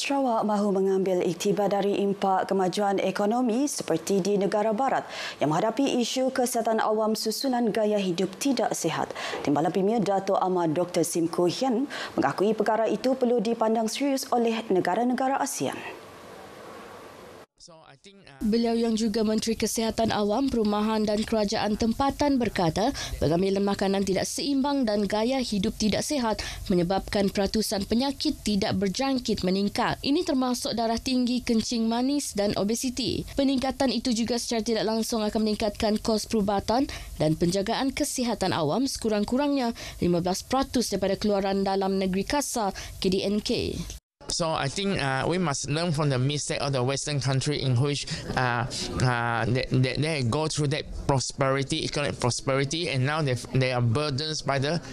Sarawak mahu mengambil iktibar dari impak kemajuan ekonomi seperti di negara barat yang menghadapi isu kesihatan awam susulan gaya hidup tidak sihat. Timbalan Premier Dato' Amar Dr. Sim Koo Hian mengakui perkara itu perlu dipandang serius oleh negara-negara ASEAN. Beliau yang juga Menteri Kesihatan Awam, Perumahan dan Kerajaan Tempatan berkata pengambilan makanan tidak seimbang dan gaya hidup tidak sihat menyebabkan peratusan penyakit tidak berjangkit meningkat. Ini termasuk darah tinggi, kencing manis dan obesiti. Peningkatan itu juga secara tidak langsung akan meningkatkan kos perubatan dan penjagaan kesihatan awam sekurang-kurangnya 15% daripada keluaran dalam negeri kasar KDNK. So I think we must learn from the mistake of the Western country in which they go through that prosperity, economic prosperity, and now they are burdened by the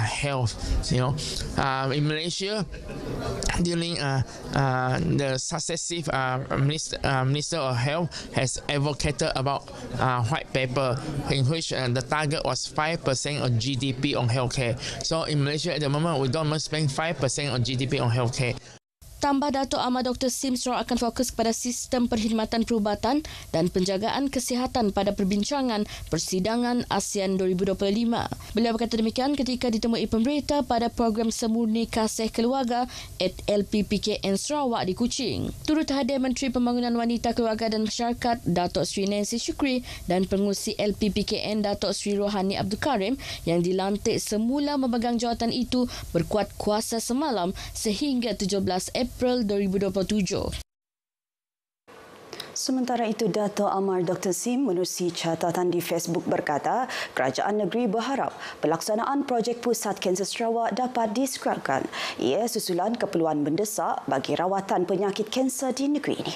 health. In Malaysia, during the successive Minister of Health has advocated about white paper in which the target was 5% of GDP on healthcare. So in Malaysia at the moment, we don't spend 5% of GDP on healthcare. Tambah Dato' Amar Dr. Sim, Sarawak akan fokus kepada sistem perkhidmatan perubatan dan penjagaan kesihatan pada perbincangan persidangan ASEAN 2025. Beliau berkata demikian ketika ditemui pemberita pada program Semurni Kasih Keluarga at LPPKN Sarawak di Kuching. Turut hadir Menteri Pembangunan Wanita, Keluarga dan Masyarakat Dato' Sri Nancy Shukri dan pengurusi LPPKN Dato' Sri Rohani Abdul Karim yang dilantik semula memegang jawatan itu berkuat kuasa semalam sehingga 17 April 2027. Sementara itu, Dato' Amar Dr. Sim menerusi catatan di Facebook berkata, kerajaan negeri berharap pelaksanaan projek Pusat Kanser Sarawak dapat disegarkan. Ia susulan keperluan mendesak bagi rawatan penyakit kanser di negeri ini.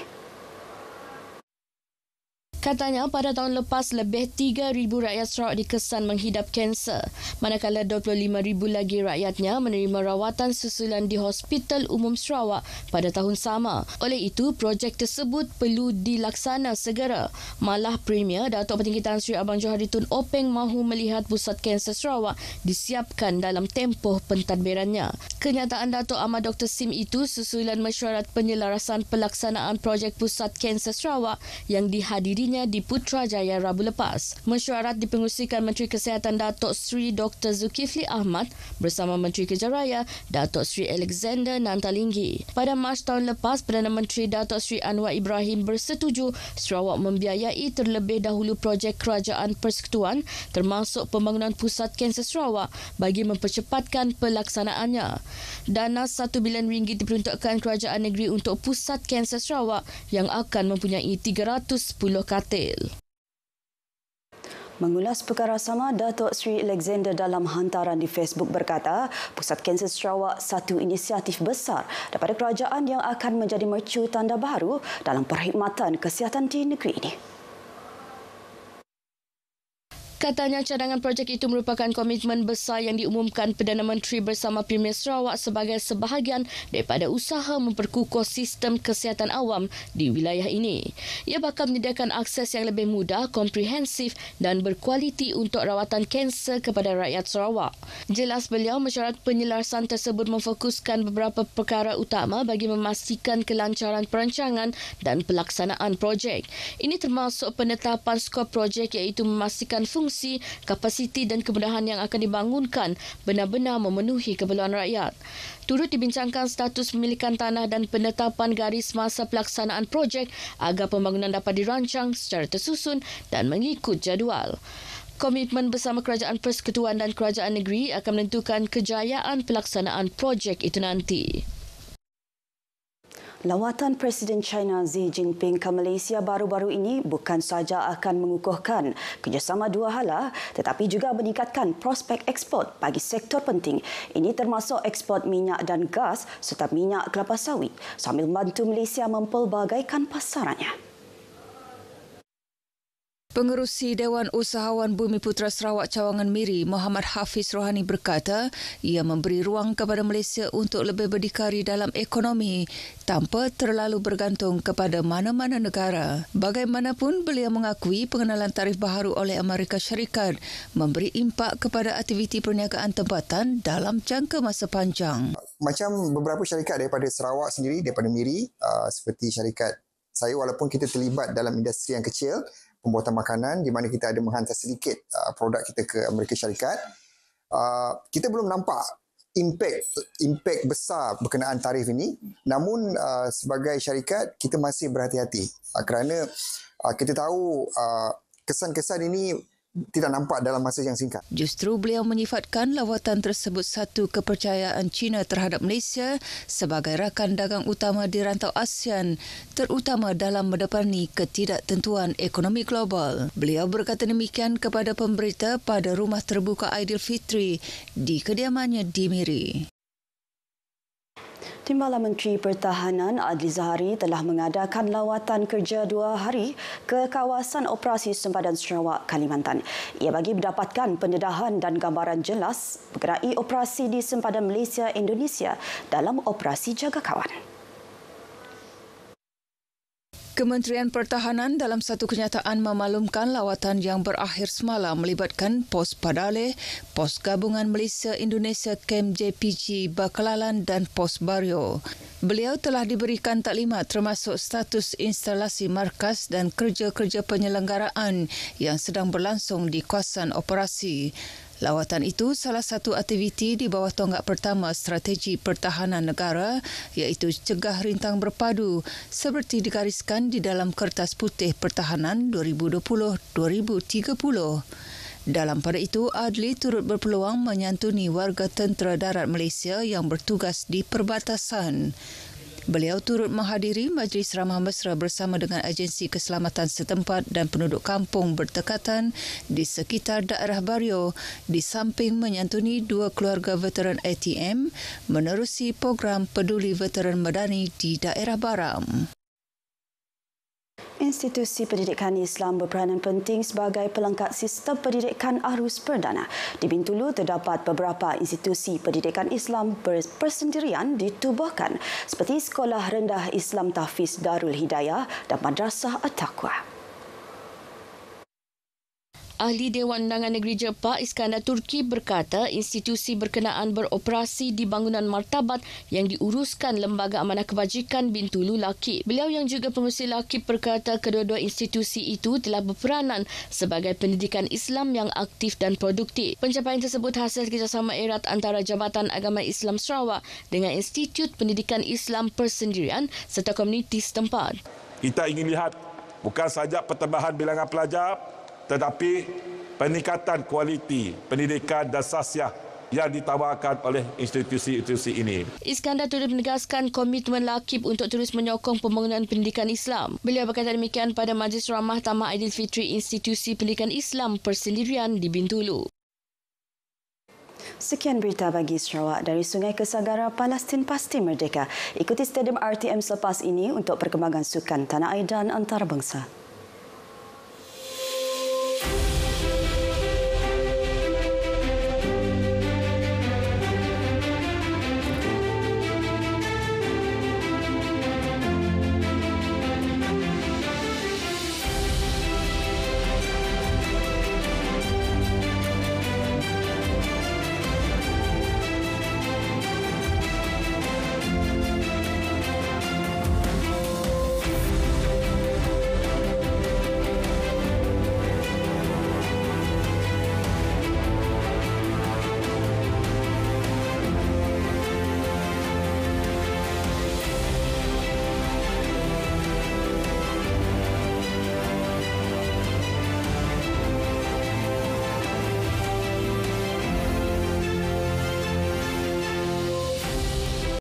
Katanya pada tahun lepas lebih 3,000 rakyat Sarawak dikesan menghidap kanser, manakala 25,000 lagi rakyatnya menerima rawatan susulan di Hospital Umum Sarawak pada tahun sama. Oleh itu, projek tersebut perlu dilaksana segera. Malah Premier Datuk Petinggi Tan Sri Abang Johari Tun Openg mahu melihat Pusat Kanser Sarawak disiapkan dalam tempoh pentadbirannya. Kenyataan Dato' Amar Dr. Sim itu susulan mesyuarat penyelarasan pelaksanaan projek Pusat Kanser Sarawak yang dihadirinya di Putrajaya Rabu lepas. Mesyuarat dipengerusikan Menteri Kesihatan Datuk Sri Dr. Zulkifli Ahmad bersama Menteri Kerja Raya Datuk Sri Alexander Nantalinggi. Pada Mac tahun lepas, Perdana Menteri Datuk Sri Anwar Ibrahim bersetuju Sarawak membiayai terlebih dahulu projek Kerajaan Persekutuan termasuk pembangunan Pusat Kanser Sarawak bagi mempercepatkan pelaksanaannya. Dana RM1 bilion diperuntukkan kerajaan negeri untuk Pusat Kanser Sarawak yang akan mempunyai 310 katil. Mengulas perkara sama, Datuk Sri Alexander dalam hantaran di Facebook berkata, Pusat Kanser Sarawak satu inisiatif besar daripada kerajaan yang akan menjadi mercu tanda baru dalam perkhidmatan kesihatan di negeri ini. Katanya cadangan projek itu merupakan komitmen besar yang diumumkan Perdana Menteri bersama Premier Sarawak sebagai sebahagian daripada usaha memperkukuh sistem kesihatan awam di wilayah ini. Ia bakal menyediakan akses yang lebih mudah, komprehensif dan berkualiti untuk rawatan kanser kepada rakyat Sarawak. Jelas beliau, mesyuarat penyelarasan tersebut memfokuskan beberapa perkara utama bagi memastikan kelancaran perancangan dan pelaksanaan projek. Ini termasuk penetapan skop projek iaitu memastikan fungsi, kapasiti dan kemudahan yang akan dibangunkan benar-benar memenuhi keperluan rakyat. Turut dibincangkan status pemilikan tanah dan penetapan garis masa pelaksanaan projek agar pembangunan dapat dirancang secara tersusun dan mengikut jadual. Komitmen bersama Kerajaan Persekutuan dan Kerajaan Negeri akan menentukan kejayaan pelaksanaan projek itu nanti. Lawatan Presiden China Xi Jinping ke Malaysia baru-baru ini bukan sahaja akan mengukuhkan kerjasama dua hala tetapi juga meningkatkan prospek ekspor bagi sektor penting. Ini termasuk ekspor minyak dan gas serta minyak kelapa sawit sambil membantu Malaysia mempelbagaikan pasarannya. Pengerusi Dewan Usahawan Bumi Putera Sarawak Cawangan Miri, Muhammad Hafiz Rohani berkata, ia memberi ruang kepada Malaysia untuk lebih berdikari dalam ekonomi tanpa terlalu bergantung kepada mana-mana negara. Bagaimanapun, beliau mengakui pengenalan tarif baharu oleh Amerika Syarikat memberi impak kepada aktiviti perniagaan tempatan dalam jangka masa panjang. Macam beberapa syarikat daripada Sarawak sendiri, daripada Miri, seperti syarikat saya, walaupun kita terlibat dalam industri yang kecil, pembuatan makanan di mana kita ada menghantar sedikit produk kita ke Amerika Syarikat, kita belum nampak impak besar berkenaan tarif ini. Namun sebagai syarikat kita masih berhati-hati kerana kita tahu kesan-kesan ini tidak nampak dalam masa yang singkat. Justru beliau menyifatkan lawatan tersebut satu kepercayaan China terhadap Malaysia sebagai rakan dagang utama di rantau ASEAN, terutama dalam mendepani ketidaktentuan ekonomi global. Beliau berkata demikian kepada pemberita pada Rumah Terbuka Aidilfitri di kediamannya di Miri. Timbalan Menteri Pertahanan Adli Zahari telah mengadakan lawatan kerja 2 hari ke kawasan operasi sempadan Sarawak, Kalimantan. Ia bagi mendapatkan pendedahan dan gambaran jelas berkenai operasi di sempadan Malaysia Indonesia dalam operasi jaga kawan. Kementerian Pertahanan dalam satu kenyataan memaklumkan lawatan yang berakhir semalam melibatkan Pos Padaleh, Pos Gabungan Malaysia Indonesia Kem JPG Bakalan dan Pos Bario. Beliau telah diberikan taklimat termasuk status instalasi markas dan kerja-kerja penyelenggaraan yang sedang berlangsung di kawasan operasi. Lawatan itu salah satu aktiviti di bawah tonggak pertama strategi pertahanan negara iaitu cegah rintang berpadu seperti digariskan di dalam Kertas Putih Pertahanan 2020-2030. Dalam pada itu, Adli turut berpeluang menyantuni warga tentera darat Malaysia yang bertugas di perbatasan. Beliau turut menghadiri majlis ramah mesra bersama dengan agensi keselamatan setempat dan penduduk kampung berdekatan di sekitar daerah Bario di samping menyantuni 2 keluarga veteran ATM menerusi program Peduli Veteran Madani di daerah Baram. Institusi Pendidikan Islam berperanan penting sebagai pelengkap sistem pendidikan arus perdana. Di Bintulu terdapat beberapa institusi pendidikan Islam bersendirian ditubuhkan seperti Sekolah Rendah Islam Tahfiz Darul Hidayah dan Madrasah At-Taqwa. Ahli Dewan Undangan Negeri Jepak Iskandar Turki berkata institusi berkenaan beroperasi di bangunan martabat yang diuruskan Lembaga Amanah Kebajikan Bintulu Lakip. Beliau yang juga pengurusi Lakip berkata kedua-dua institusi itu telah berperanan sebagai pendidikan Islam yang aktif dan produktif. Pencapaian tersebut hasil kerjasama erat antara Jabatan Agama Islam Sarawak dengan Institut Pendidikan Islam Persendirian serta komuniti setempat. Kita ingin lihat bukan sahaja pertambahan bilangan pelajar tetapi peningkatan kualiti pendidikan dan sasiah yang ditawarkan oleh institusi-institusi ini. Iskandar turut menegaskan komitmen Lakip untuk terus menyokong pembangunan pendidikan Islam. Beliau berkata demikian pada Majlis Ramah Tamak Aidilfitri Institusi Pendidikan Islam Persendirian di Bintulu. Sekian berita bagi Sarawak dari Sungai Kesagara, Palestin pasti merdeka. Ikuti Stadium RTM selepas ini untuk perkembangan sukan tanah air dan antarabangsa.